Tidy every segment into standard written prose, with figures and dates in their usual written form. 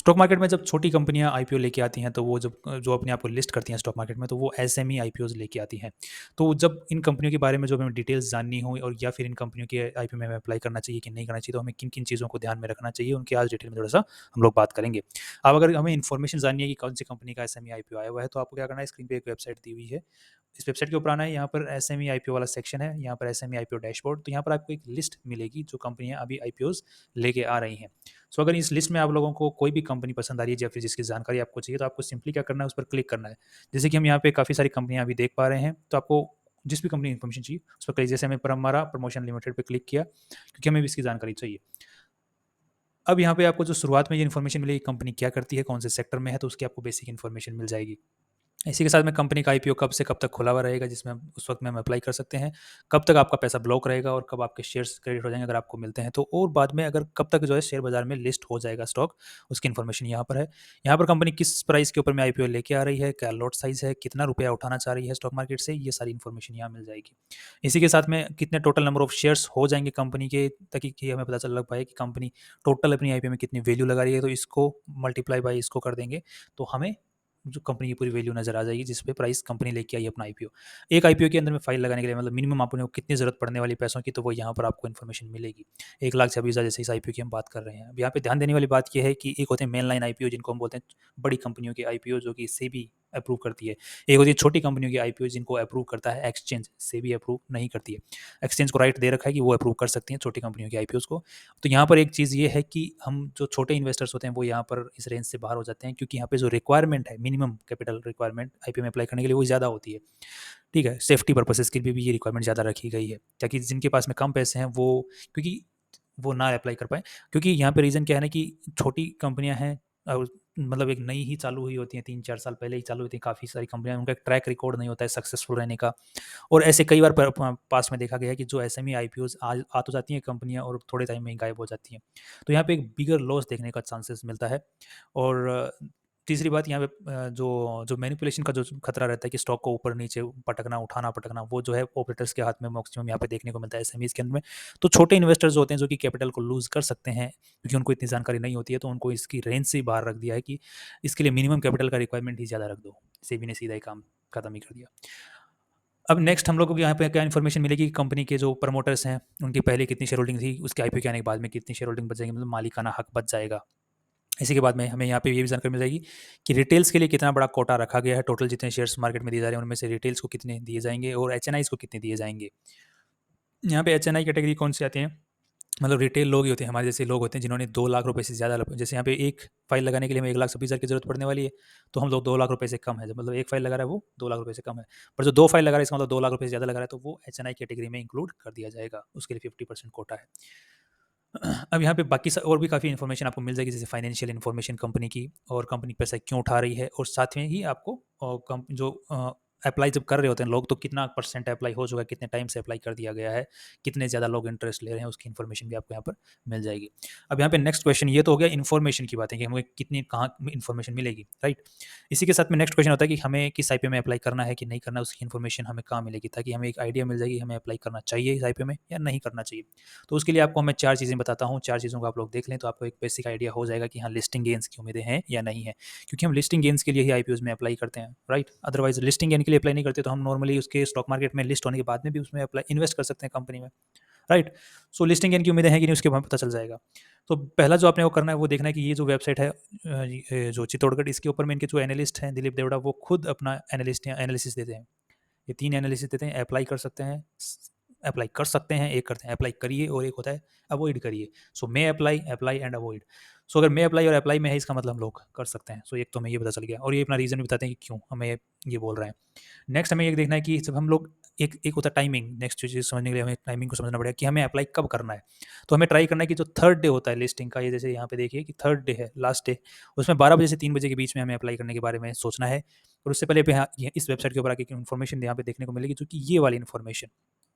Stock market में जब छोटी कंपनियां आईपीओ लेके आती हैं तो वो जब जो अपने आप को लिस्ट करती हैं स्टॉक मार्केट में तो वो एसएमई आईपीओज लेके आती हैं। तो जब इन कंपनियों के बारे में जो हमें डिटेल्स जाननी हो और या फिर इन कंपनियों के आईपीओ में हमें अप्लाई करना चाहिए कि नहीं करना चाहिए, तो हमें किन किन चीज़ों को ध्यान में रखना चाहिए, उनकी आज डिटेल में थोड़ा सा हम लोग बात करेंगे। अब अगर हमें इन्फॉर्मेशन जाननी है कि कौन सी कंपनी का एसएमई आईपीओ आया हुआ है, तो आपको क्या करना है, स्क्रीन पे एक वेबसाइट दी हुई है। इस वेबसाइट के ऊपर आना है, यहाँ पर एसएमई आईपीओ वाला सेक्शन है, यहाँ पर एसएमई आईपीओ डैशबोर्ड। तो यहाँ पर आपको एक लिस्ट मिलेगी जो कंपनियां अभी आईपीओज लेके आ रही हैं। सो अगर इस लिस्ट में आप लोगों को कोई भी कंपनी पसंद आ रही है या फिर जिसकी जानकारी आपको चाहिए, तो आपको सिंपली क्या करना है, उस पर क्लिक करना है। जैसे कि हम यहाँ पे काफ़ी सारी कंपनियां अभी देख पा रहे हैं, तो आपको जिस भी कंपनी इन्फॉर्मेशन चाहिए उस पर क्लिक, जैसे हमें परमारा प्रमोशन लिमिटेड पे क्लिक किया क्योंकि हमें भी इसकी जानकारी चाहिए। अब यहाँ पे आपको जो शुरुआत में ये इन्फॉर्मेशन मिलेगी कंपनी क्या करती है, कौन से सेक्टर में है, तो उसकी आपको बेसिक इन्फॉर्मेशन मिल जाएगी। इसी के साथ में कंपनी का आईपीओ कब से कब तक खुला हुआ रहेगा, जिसमें हम उस वक्त में हम अप्लाई कर सकते हैं, कब तक आपका पैसा ब्लॉक रहेगा और कब आपके शेयर्स क्रेडिट हो जाएंगे अगर आपको मिलते हैं तो, और बाद में अगर कब तक जो है शेयर बाजार में लिस्ट हो जाएगा स्टॉक, उसकी इन्फॉर्मेशन यहाँ पर है। यहाँ पर कंपनी किस प्राइस के ऊपर में आईपीओ लेके आ रही है, क्या लॉट साइज है, कितना रुपया उठाना चाह रही है स्टॉक मार्केट से, ये सारी इन्फॉर्मेशन यहाँ मिल जाएगी। इसी के साथ में कितने टोटल नंबर ऑफ शेयर्स हो जाएंगे कंपनी के, ताकि कि हमें पता चल लग पाए कि कंपनी टोटल अपनी आईपीओ में कितनी वैल्यू लगा रही है, तो इसको मल्टीप्लाई बाई इसको कर देंगे तो हमें जो कंपनी की पूरी वैल्यू नजर आ जाएगी, जिस पे प्राइस कंपनी लेके आई अपना आईपीओ। एक आईपीओ के अंदर में फाइल लगाने के लिए मतलब मिनिमम आपको कितनी जरूरत पड़ने वाली पैसों की, तो वो यहाँ पर आपको इन्फॉर्मेशन मिलेगी। 1,26,000 जैसे इस आईपीओ की हम बात कर रहे हैं। अब यहाँ पे ध्यान देने वाली बात यह है कि एक होते हैं मेन लाइन आईपीओ जिनको हम बोलते हैं बड़ी कंपनियों के आईपीओ जो कि सेबी अप्रूव करती है। एक होती है छोटी कंपनियों की आईपीओ जिनको अप्रूव करता है एक्सचेंज, सेबी अप्रूव नहीं करती है। एक्सचेंज को राइट दे रखा है कि वो अप्रूव कर सकती हैं छोटी कंपनियों के आईपीओ को। तो यहाँ पर एक चीज़ ये है कि हम जो छोटे इन्वेस्टर्स होते हैं वो यहाँ पर इस रेंज से बाहर हो जाते हैं, क्योंकि यहाँ पे जो रिक्वायरमेंट है, मिनिमम कैपिटल रिक्वायरमेंट आईपीओ में अप्लाई करने के लिए वो ज़्यादा होती है। ठीक है, सेफ्टी पर्पसेस के लिए भी ये रिक्वायरमेंट ज़्यादा रखी गई है, ताकि जिनके पास में कम पैसे हैं वो, क्योंकि वो ना अप्लाई कर पाए। क्योंकि यहाँ पे रीज़न क्या है ना कि छोटी कंपनियाँ हैं और मतलब एक नई ही चालू हुई होती हैं, 3-4 साल पहले ही चालू हुई थी काफ़ी सारी कंपनियाँ, उनका एक ट्रैक रिकॉर्ड नहीं होता है सक्सेसफुल रहने का। और ऐसे कई बार पास में देखा गया है कि जो एसएमई आईपीओज आ तो जाती हैं कंपनियां और थोड़े टाइम में ही गायब हो जाती हैं। तो यहाँ पे एक बिगर लॉस देखने का चांसेस मिलता है। और तीसरी बात यहाँ पे जो मैनिपुलेशन का जो खतरा रहता है कि स्टॉक को ऊपर नीचे पटकना, उठाना पटकना, वो जो है ऑपरेटर्स के हाथ में मैक्सिमम यहाँ पे देखने को मिलता है एसएमईज के अंदर में। तो छोटे इन्वेस्टर्स होते हैं जो कि कैपिटल को लूज कर सकते हैं क्योंकि उनको इतनी जानकारी नहीं होती है, तो उनको इसकी रेंज से ही बाहर रख दिया है कि इसके लिए मिनिमम कैपिटल का रिक्वायरमेंट ही ज़्यादा रख दो। सेबी ने सीधा ही काम खत्म ही कर दिया। अब नेक्स्ट हम लोगों को यहाँ पे क्या इन्फॉर्मेशन मिलेगी कि कंपनी के जो प्रमोटर्स हैं उनकी पहले कितनी शेयर होल्डिंग थी, उसके आईपीओ के आने के बाद में कितनी शेयर होल्डिंग बच जाएगी, मतलब मालिकाना हक बच जाएगा। इसी के बाद में हमें यहाँ पे ये भी जानकारी मिल जाएगी कि रिटेल्स के लिए कितना बड़ा कोटा रखा गया है, टोटल जितने शेयर्स मार्केट में दिए जा रहे हैं उनमें से रिटेल्स को कितने दिए जाएंगे और एचएनआईज को कितने दिए जाएंगे। यहाँ पे एचएनआई कैटेगरी कौन से आते हैं, मतलब रिटेल लोग ही होते हैं, हमारे जैसे लोग होते हैं जिन्होंने 2 लाख रुपए से ज़्यादा, जैसे यहाँ पे एक फाइल लगाने के लिए हमें 1,26,000 की जरूरत पड़ने वाली है, तो हम लोग 2 लाख रुपए से कम है, जब मतलब एक फाइल लगा रहा है वो 2 लाख रुपए से कम है। पर जो 2 फाइल लगा रहा है इसका मतलब 2 लाख रुपए से ज़्यादा लगा रहा है, तो वो एचएनआई कैटेगरी में इंक्लूड कर दिया जाएगा, उसके लिए 50% कोटा है। अब यहाँ पे बाकी और भी काफ़ी इन्फॉर्मेशन आपको मिल जाएगी, जैसे फाइनेंशियल इन्फॉर्मेशन कंपनी की और कंपनी पैसा क्यों उठा रही है, और साथ में ही आपको जो अप्लाई जब कर रहे होते हैं लोग, तो कितना परसेंट अप्लाई हो चुका है, कितने टाइम से अप्लाई कर दिया गया है, कितने ज़्यादा लोग इंटरेस्ट ले रहे हैं, उसकी इन्फॉर्मेशन भी आपको यहाँ पर मिल जाएगी। अब यहाँ पे नेक्स्ट क्वेश्चन ये तो हो गया इन्फॉर्मेशन की बातें कि हमें कितनी कहाँ इन्फॉर्मेशन मिलेगी, राइट। इसी के साथ में नेक्स्ट क्वेश्चन होता है कि हमें किस आईपीओ में अप्लाई करना है कि नहीं करना, उसकी इन्फॉर्मेशन हमें कहाँ मिलेगी, ताकि हमें एक आइडिया मिल जाएगी हमें अप्लाई करना चाहिए इस आईपीओ में या नहीं करना चाहिए। तो उसके लिए आपको मैं 4 चीज़ें बताता हूँ, 4 चीज़ों को आप लोग देख लें तो आपको एक बेसिक आइडिया हो जाएगा कि हाँ लिस्टिंग गेन्स की उम्मीदें हैं या नहीं है, क्योंकि हम लिस्टिंग गेन्स के लिए ही आईपीओज में अप्लाई करते हैं, राइट। अदरवाइज लिस्टिंग गेन के लिए अप्लाई नहीं करते, तो हम नॉर्मली उसके स्टॉक मार्केट में लिस्ट होने के बाद में भी उसमें अप्लाई इन्वेस्ट कर सकते हैं कंपनी में, राइट। सो लिस्टिंग गेन की उम्मीदें हैं कि नहीं उसके बाद पता चल जाएगा। तो पहला जो आपने वो करना है वो देखना है कि ये जो वेबसाइट है जो चित्तौड़गढ़, इसके ऊपर में इनके जो एनालिस्ट हैं दिलीप देवड़ा, वो खुद अपना एनालिस्ट या एनालिसिस देते हैं। ये 3 एनालिसिस देते हैं, अप्लाई कर सकते हैं, अप्लाई कर सकते हैं, एक करते हैं अप्लाई करिए और एक होता है अवॉइड करिए। So may apply, apply and avoid. So अगर मे अप्लाई और अप्लाई में है इसका मतलब हम लोग कर सकते हैं। सो एक तो हमें ये पता चल गया और ये अपना रीज़न भी बताते हैं कि क्यों हमें ये बोल रहे हैं। नेक्स्ट हमें ये देखना है कि जब हम लोग एक होता है टाइमिंग, नेक्स्ट चीज़ समझने के लिए हमें टाइमिंग को समझना पड़ेगा कि हमें अप्लाई कब करना है। तो हमें ट्राई करना है कि जो थर्ड डे होता है लिस्टिंग का, ये जैसे यहाँ पे देखिए कि थर्ड डे है, लास्ट डे, उसमें 12 बजे से 3 बजे के बीच में हमें अप्लाई करने के बारे में सोचना है। और उससे पहले पे यहाँ इस वेबसाइट के ऊपर आके इन्फॉर्मेशन यहाँ पे देखने को मिलेगी, जो कि ये वाली इन्फॉर्मेशन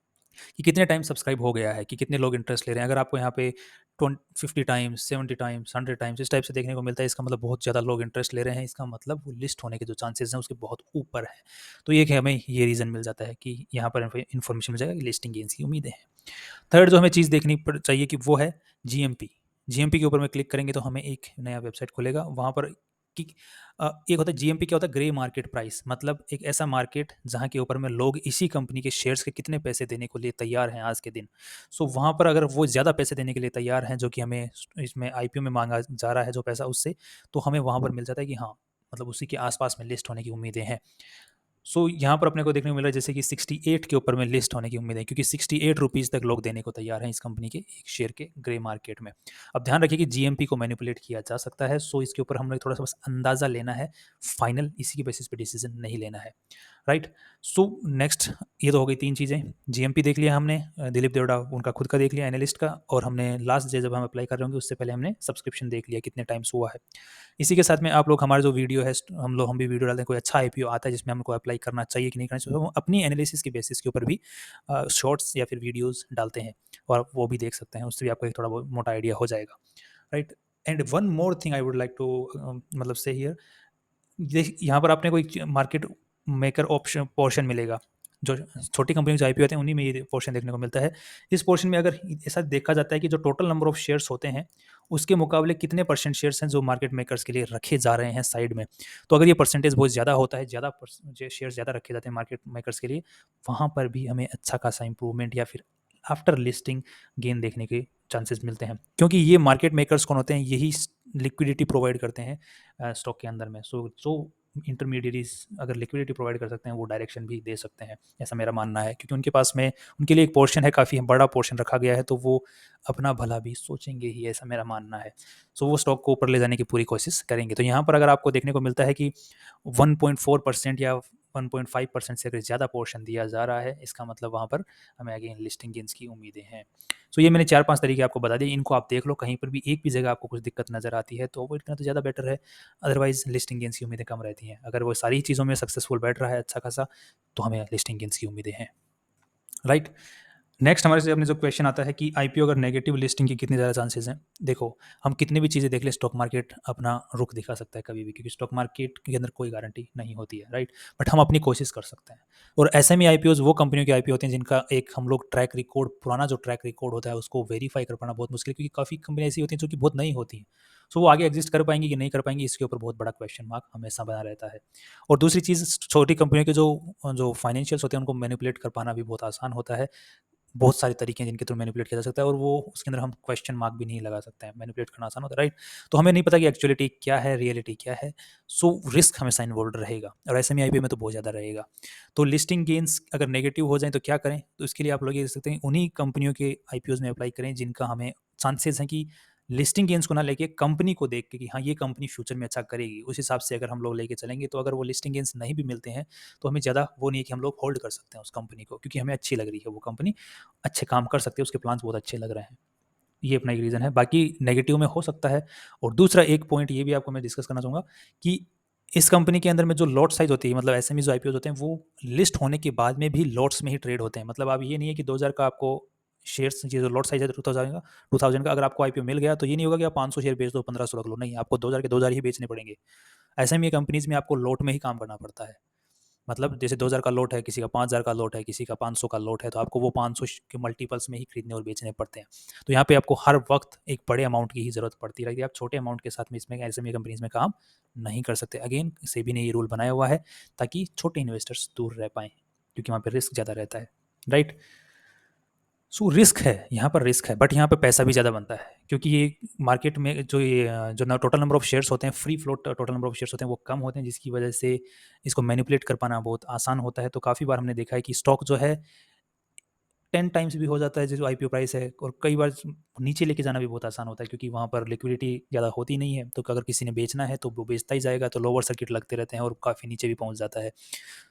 कि कितने टाइम सब्सक्राइब हो गया है, कि कितने लोग इंटरेस्ट ले रहे हैं। अगर आपको यहाँ पे 50 टाइम्स, 70 टाइम्स, 100 टाइम्स इस टाइप से देखने को मिलता है, इसका मतलब बहुत ज़्यादा लोग इंटरेस्ट ले रहे हैं, इसका मतलब वो लिस्ट होने के जो चांसेस हैं उसके बहुत ऊपर है। तो ये कि हमें ये रीज़न मिल जाता है कि यहाँ पर इन्फॉर्मेशन मिल जाएगा कि लिस्टिंग गेन्स की उम्मीदें हैं। थर्ड जो हमें चीज़ देखनी चाहिए कि वो है जीएमपी, जीएमपी के ऊपर में क्लिक करेंगे तो हमें एक नया वेबसाइट खुलेगा। वहाँ पर कि एक होता है जीएमपी, क्या होता है ग्रे मार्केट प्राइस, मतलब एक ऐसा मार्केट जहाँ के ऊपर में लोग इसी कंपनी के शेयर्स के कितने पैसे देने को लिए तैयार हैं आज के दिन। सो वहाँ पर अगर वो ज़्यादा पैसे देने के लिए तैयार हैं जो कि हमें इसमें आईपीओ में मांगा जा रहा है जो पैसा उससे, तो हमें वहाँ पर मिल जाता है कि हाँ, मतलब उसी के आसपास में लिस्ट होने की उम्मीदें हैं। सो यहाँ पर अपने को देखने को मिल रहा है जैसे कि 68 के ऊपर में लिस्ट होने की उम्मीद है, क्योंकि 68 रुपीज़ तक लोग देने को तैयार हैं इस कंपनी के एक शेयर के ग्रे मार्केट में। अब ध्यान रखिए कि जीएमपी को मैनिपुलेट किया जा सकता है, सो इसके ऊपर हम लोग थोड़ा सा बस अंदाज़ा लेना है, फाइनल इसी के बेसिस पे डिसीजन नहीं लेना है, राइट। सो नेक्स्ट, ये तो हो गई तीन चीज़ें। जीएमपी देख लिया हमने, दिलीप देवड़ा उनका खुद का देख लिया एनालिस्ट का, और हमने लास्ट डे जब हम अप्लाई कर रहे होंगे उससे पहले हमने सब्सक्रिप्शन देख लिया कितने टाइम्स हुआ है। इसी के साथ में आप लोग हमारा जो वीडियो है, हम भी वीडियो डालते हैं, कोई अच्छा आईपीओ आता है जिसमें हमको अप्लाई करना चाहिए कि नहीं करना चाहिए, तो हम अपनी एनालिसिस के बेसिस के ऊपर भी शॉर्ट्स या फिर वीडियोस डालते हैं, और आप वो भी देख सकते हैं, उससे भी आपको एक थोड़ा बहुत मोटा आइडिया हो जाएगा, right. And one more thing I would like to मतलब से हियर, यहाँ पर आपने कोई मार्केट मेकर ऑप्शन पोर्शन मिलेगा, जो छोटी कंपनी जो आईपीओ होते हैं उन्हीं में ये पोर्शन देखने को मिलता है। इस पोर्शन में अगर ऐसा देखा जाता है कि जो टोटल नंबर ऑफ शेयर्स होते हैं उसके मुकाबले कितने परसेंट शेयर्स हैं जो मार्केट मेकर्स के लिए रखे जा रहे हैं साइड में, तो अगर ये परसेंटेज बहुत ज़्यादा होता है, ज़्यादा शेयर्स ज़्यादा रखे जाते हैं मार्केट मेकर्स के लिए, वहाँ पर भी हमें अच्छा खासा इंप्रूवमेंट या फिर आफ्टर लिस्टिंग गेन देखने के चांसेस मिलते हैं, क्योंकि ये मार्केट मेकर्स कौन होते हैं, यही लिक्विडिटी प्रोवाइड करते हैं स्टॉक के अंदर में। सो इंटरमीडिएरीज अगर लिक्विडिटी प्रोवाइड कर सकते हैं वो डायरेक्शन भी दे सकते हैं, ऐसा मेरा मानना है, क्योंकि उनके पास में उनके लिए एक पोर्शन है, काफ़ी बड़ा पोर्शन रखा गया है, तो वो अपना भला भी सोचेंगे ही, ऐसा मेरा मानना है। सो वो स्टॉक को ऊपर ले जाने की पूरी कोशिश करेंगे। तो यहाँ पर अगर आपको देखने को मिलता है कि 1.4% या 1.5% से अगर ज़्यादा पोर्शन दिया जा रहा है, इसका मतलब वहाँ पर हमें अगेन लिस्टिंग गेन्स की उम्मीदें हैं। सो ये मैंने 4-5 तरीके आपको बता दिए, इनको आप देख लो, कहीं पर भी एक भी जगह आपको कुछ दिक्कत नज़र आती है तो अवॉइड करना तो ज़्यादा बेटर है, अदरवाइज़ लिस्टिंग गेन्स की उम्मीदें कम रहती हैं। अगर वो सारी चीज़ों में सक्सेसफुल बैठ रहा है अच्छा खासा, तो हमें लिस्टिंग गेन्स की उम्मीदें हैं, राइट। नेक्स्ट हमारे से अपने जो क्वेश्चन आता है कि आईपीओ अगर नेगेटिव लिस्टिंग की कितने ज़्यादा चांसेस हैं। देखो, हम कितनी भी चीज़ें देख लें, स्टॉक मार्केट अपना रुख दिखा सकता है कभी भी, क्योंकि स्टॉक मार्केट के अंदर कोई गारंटी नहीं होती है, राइट। बट हम अपनी कोशिश कर सकते हैं। और एसएमई आईपीओज वो कंपनियों के आईपीओ होते हैं जिनका एक हम लोग ट्रैक रिकॉर्ड, पुराना जो ट्रैक रिकॉर्ड होता है उसको वेरीफाई कर पाना बहुत मुश्किल है, क्योंकि काफ़ी कंपनी ऐसी होती हैं जो कि बहुत नई होती हैं। सो वो आगे एग्जिस्ट कर पाएंगी कि नहीं कर पाएंगी, इसके ऊपर बहुत बड़ा क्वेश्चन मार्क हमेशा बना रहता है। और दूसरी चीज़, छोटी कंपनियों के जो जो फाइनेंशियल्स होते हैं उनको मैनिपुलेट कर पाना भी बहुत आसान होता है। बहुत सारे तरीके हैं जिनके थ्रू मैनिपुलेट किया जा सकता है, और वो उसके अंदर हम क्वेश्चन मार्क भी नहीं लगा सकते हैं, मैनिपुलेट करना आसान होता है, राइट। तो हमें नहीं पता कि एक्चुअलिटी क्या है, रियलिटी क्या है, सो रिस्क हमेशा इन्वॉल्व रहेगा, और एसएमई आईपीओ में तो बहुत ज़्यादा रहेगा। तो लिस्टिंग गेन्स अगर नेगेटिव हो जाए तो क्या करें, तो इसके लिए आप लोग ये कर सकते हैं, उन्हीं कंपनियों के आईपीओज में अप्लाई करें जिनका हमें चांसेस हैं कि लिस्टिंग गेन्स को ना लेके कंपनी को देख के कि हाँ ये कंपनी फ्यूचर में अच्छा करेगी, उस हिसाब से अगर हम लोग लेके चलेंगे, तो अगर वो लिस्टिंग गेन्स नहीं भी मिलते हैं तो हमें ज़्यादा वो नहीं है कि हम लोग होल्ड कर सकते हैं उस कंपनी को, क्योंकि हमें अच्छी लग रही है वो कंपनी, अच्छे काम कर सकते हैं, उसके प्लान्स बहुत अच्छे लग रहे हैं। ये अपना एक रीज़न है, बाकी नेगेटिव में हो सकता है। और दूसरा एक पॉइंट ये भी आपको मैं डिस्कस करना चाहूँगा कि इस कंपनी के अंदर में जो लॉट साइज़ होती है, मतलब एसएमई जो आईपीओज़ होते हैं, वो लिस्ट होने के बाद में भी लॉट्स में ही ट्रेड होते हैं। मतलब अब ये नहीं है कि 2000 का आपको शेयर्स, ये जो लॉट साइज़ है 2000 का अगर आपको आईपीओ मिल गया, तो ये नहीं होगा कि आप 500 शेयर बेच दो, 1500 रख लो, नहीं, आपको 2000 के 2000 ही बेचने पड़ेंगे। एसएमई कंपनीज़ में आपको लॉट में ही काम करना पड़ता है। मतलब जैसे 2000 का लॉट है, किसी का 5000 का लॉट है, किसी का 500 का लॉट है, तो आपको वो 500 के मल्टीपल्स में ही खरीदने और बेचने पड़ते हैं। तो यहाँ पे आपको हर वक्त एक बड़े अमाउंट की ही ज़रूरत पड़ती रहती है, आप छोटे अमाउंट के साथ में इसमें एसएमई कंपनीज में काम नहीं कर सकते। अगेन सेबी ने ये रूल बनाया हुआ है ताकि छोटे इन्वेस्टर्स दूर रह पाएँ, क्योंकि वहाँ पे रिस्क ज़्यादा रहता है, राइट। सो रिस्क है, यहाँ पर रिस्क है, बट यहाँ पे पैसा भी ज़्यादा बनता है, क्योंकि ये मार्केट में जो ये जो ना टोटल नंबर ऑफ शेयर्स होते हैं, free float total number of shares होते हैं, वो कम होते हैं, जिसकी वजह से इसको मैनिपुलेट कर पाना बहुत आसान होता है। तो काफ़ी बार हमने देखा है कि स्टॉक जो है 10 टाइम्स भी हो जाता है जो आईपीओ प्राइस है, और कई बार नीचे लेके जाना भी बहुत आसान होता है, क्योंकि वहाँ पर लिक्विडिटी ज़्यादा होती नहीं है। तो अगर किसी ने बेचना है तो वो बेचता ही जाएगा, तो लोअर सर्किट लगते रहते हैं और काफ़ी नीचे भी पहुँच जाता है।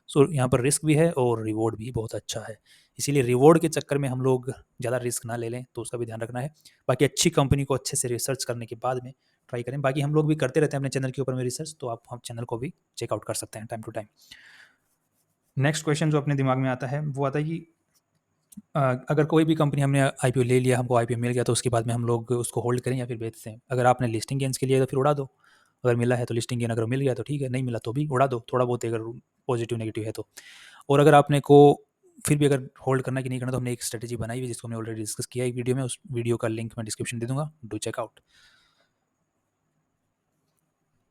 सो यहाँ पर रिस्क भी है और रिवॉर्ड भी बहुत अच्छा है। इसीलिए रिवॉर्ड के चक्कर में हम लोग ज़्यादा रिस्क ना ले लें, तो उसका भी ध्यान रखना है। बाकी अच्छी कंपनी को अच्छे से रिसर्च करने के बाद में ट्राई करें। बाकी हम लोग भी करते रहते हैं अपने चैनल के ऊपर में रिसर्च, तो आप हम चैनल को भी चेकआउट कर सकते हैं time to time. Next question जो अपने दिमाग में आता है वो आता है कि अगर कोई भी कंपनी हमने आईपीओ ले लिया, हमको आईपीओ मिल गया, तो उसके बाद में हम लोग उसको होल्ड करें या फिर बेचते हैं। अगर आपने लिस्टिंग गेन्स के लिए तो फिर उड़ा दो, अगर मिला है तो लिस्टिंग गेन अगर मिल गया तो ठीक है, नहीं मिला तो भी उड़ा दो, थोड़ा बहुत अगर पॉजिटिव नेगेटिव है तो। और अगर आपने को फिर भी अगर होल्ड करना कि नहीं करना, तो हमने एक स्ट्रेटेजी बनाई हुई है जिसको हमने ऑलरेडी डिस्कस किया है एक वीडियो में, उस वीडियो का लिंक मैं डिस्क्रिप्शन दे दूंगा, डू चेक आउट।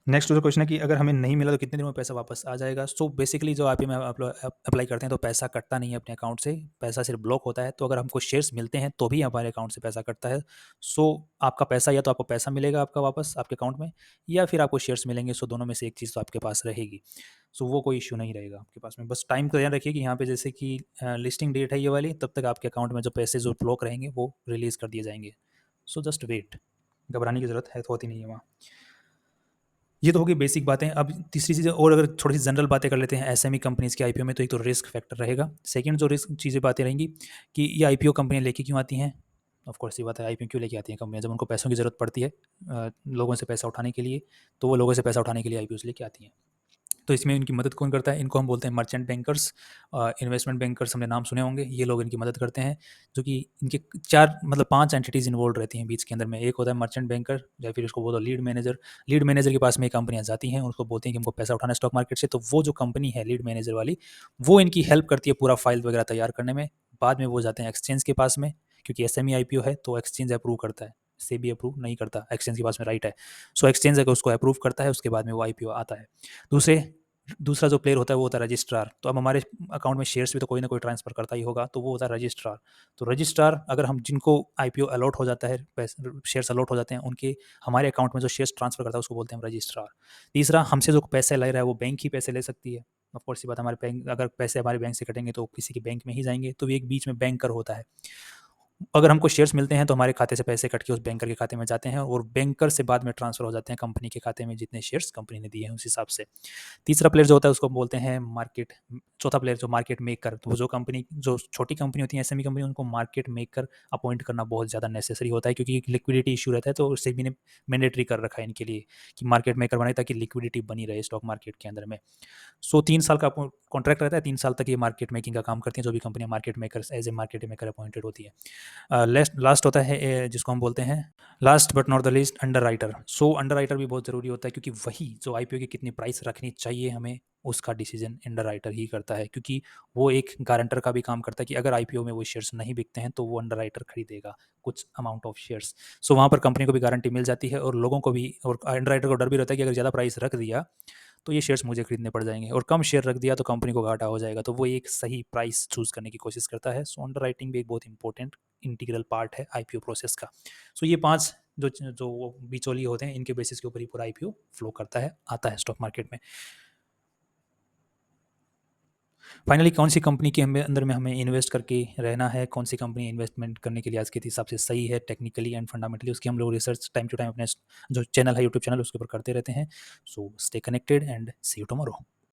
नेक्स्ट जो क्वेश्चन है कि अगर हमें नहीं मिला तो कितने दिनों में पैसा वापस आ जाएगा। सो बेसिकली जो आप में अप्लाई करते हैं तो पैसा कटता नहीं है अपने अकाउंट से, पैसा सिर्फ ब्लॉक होता है। तो अगर हमको शेयर्स मिलते हैं तो भी हमारे अकाउंट से पैसा कटता है। सो आपका पैसा, या तो आपको पैसा मिलेगा आपका वापस आपके अकाउंट में, या फिर आपको शेयर्स मिलेंगे। सो दोनों में से एक चीज़ तो आपके पास रहेगी। सो वो कोई इशू नहीं रहेगा आपके पास में। बस टाइम का ध्यान रखिए कि यहाँ पे जैसे कि लिस्टिंग डेट है ये वाली, तब तक आपके अकाउंट में जो पैसे जो ब्लॉक रहेंगे वो रिलीज़ कर दिए जाएंगे। सो जस्ट वेट, घबराने की ज़रूरत है तो होती नहीं है वहाँ। ये तो होगी बेसिक बातें। अब तीसरी चीज़ और अगर थोड़ी सी जनरल बातें कर लेते हैं एसएमई कंपनीज़ के आईपीओ में, तो एक तो रिस्क फैक्टर रहेगा। सेकंड जो रिस्क चीज़ें बातें रहेंगी कि ये आईपीओ कंपनियाँ लेके क्यों आती हैं। ऑफ कोर्स ये बात है, आईपीओ क्यों लेके आती हैं कंपनियाँ, जब उनको पैसों की ज़रूरत पड़ती है लोगों से पैसा उठाने के लिए, तो वो लोगों से पैसा उठाने के लिए आईपीओ लेके आती हैं। तो इसमें इनकी मदद कौन करता है, इनको हम बोलते हैं मर्चेंट बैंकर्स, इन्वेस्टमेंट बैंकर्स, हमने नाम सुने होंगे। ये लोग इनकी मदद करते हैं, जो कि इनके 4 मतलब 5 एंटिटीज़ इन्वॉल्व रहती हैं बीच के अंदर में। एक होता है मर्चेंट बैंकर, या फिर उसको बोलो लीड मैनेजर। लीड मैनेजर के पास में कंपनियाँ जाती हैं, उनको बोलती हैं कि हमको पैसा उठाना है स्टॉक मार्केट से, तो वो जो कंपनी है लीड मैनेजर वाली, वो इनकी हेल्प करती है पूरा फाइल वगैरह तैयार करने में। बाद में वो जाते हैं एक्सचेंज के पास में, क्योंकि एसएमई आईपीओ है तो एक्सचेंज अप्रूव करता है, सेबी अप्रूव नहीं करता, एक्सचेंज के पास में राइट है। सो एक्सचेंज अगर उसको अप्रूव करता है, उसके बाद में वो आईपीओ आता है। दूसरे दूसरा जो प्लेयर होता है वो होता है रजिस्ट्रार। तो अब हमारे अकाउंट में शेयर्स भी तो कोई ना कोई ट्रांसफर करता ही होगा, तो वो होता है रजिस्ट्रार। तो रजिस्ट्रार, अगर हम जिनको आईपीओ अलॉट हो जाता है, शेयर्स अलॉट हो जाते हैं, उनके हमारे अकाउंट में जो शेयर्स ट्रांसफर करता है उसको बोलते हैं रजिस्ट्रार। तीसरा, हमसे जो पैसे ले रहा है वो बैंक ही पैसे ले सकती है। ऑफ कोर्स ये बात, हमारे बैंक, अगर पैसे हमारे बैंक से कटेंगे तो किसी के बैंक में ही जाएंगे, तो एक बीच में बैंकर होता है। अगर हमको शेयर्स मिलते हैं तो हमारे खाते से पैसे कट के उस बैंकर के खाते में जाते हैं, और बैंकर से बाद में ट्रांसफर हो जाते हैं कंपनी के खाते में, जितने शेयर्स कंपनी ने दिए हैं उस हिसाब से। तीसरा प्लेयर जो होता है उसको बोलते हैं मार्केट। चौथा प्लेयर जो मार्केट मेकर, तो वो जो कंपनी, जो छोटी कंपनी होती है एसएमई कंपनी, उनको मार्केट मेकर अपॉइंट करना बहुत ज़्यादा नेसेसरी होता है, क्योंकि लिक्विडिटी इशू रहता है। तो सेबी ने मैंडेटरी कर रखा है इनके लिए कि मार्केट मेकर बनाए, ताकि लिक्विडिटी बनी रहे स्टॉक मार्केट के अंदर में। सो 3 साल का कॉन्ट्रैक्ट रहता है, 3 साल तक ये मार्केट मेकिंग का काम करती हैं, जो भी कंपनियां market makers as a market maker appointed होती है। लास्ट होता है जिसको हम बोलते हैं, last but not the least, underwriter. So underwriter भी बहुत ज़रूरी होता है, क्योंकि वही जो आईपीओ की कितनी प्राइस रखनी चाहिए हमें, उसका डिसीजन अंडर राइटर ही करता है। क्योंकि वो एक गारंटर का भी काम करता है कि अगर आईपीओ में वो शेयर्स नहीं बिकते हैं तो वो अंडर राइटर खरीदेगा कुछ अमाउंट ऑफ शेयर्स। सो वहाँ पर कंपनी को भी गारंटी मिल जाती है, और लोगों को भी, और अंडर राइटर को डर भी रहता है कि अगर ज़्यादा प्राइस रख दिया तो ये शेयर्स मुझे खरीदने पड़ जाएंगे, और कम शेयर रख दिया तो कंपनी को घाटा हो जाएगा। तो वो एक सही प्राइस चूज करने की कोशिश करता है। सो अंडर राइटिंग भी एक बहुत इंपॉर्टेंट इंटीग्रल पार्ट है आईपीओ प्रोसेस का। सो ये 5 जो बिचौलिए होते हैं, इनके बेसिस के ऊपर ही पूरा आईपीओ फ्लो करता है, आता है स्टॉक मार्केट में। फाइनली, कौन सी कंपनी के अंदर में हमें इन्वेस्ट करके रहना है, कौन सी कंपनी इन्वेस्टमेंट करने के लिए आज के हिसाब से सही है टेक्निकली एंड फंडामेंटली, उसकी हम लोग रिसर्च टाइम टू टाइम अपने जो चैनल है, यूट्यूब चैनल, उसके ऊपर करते रहते हैं। So stay connected and see you tomorrow.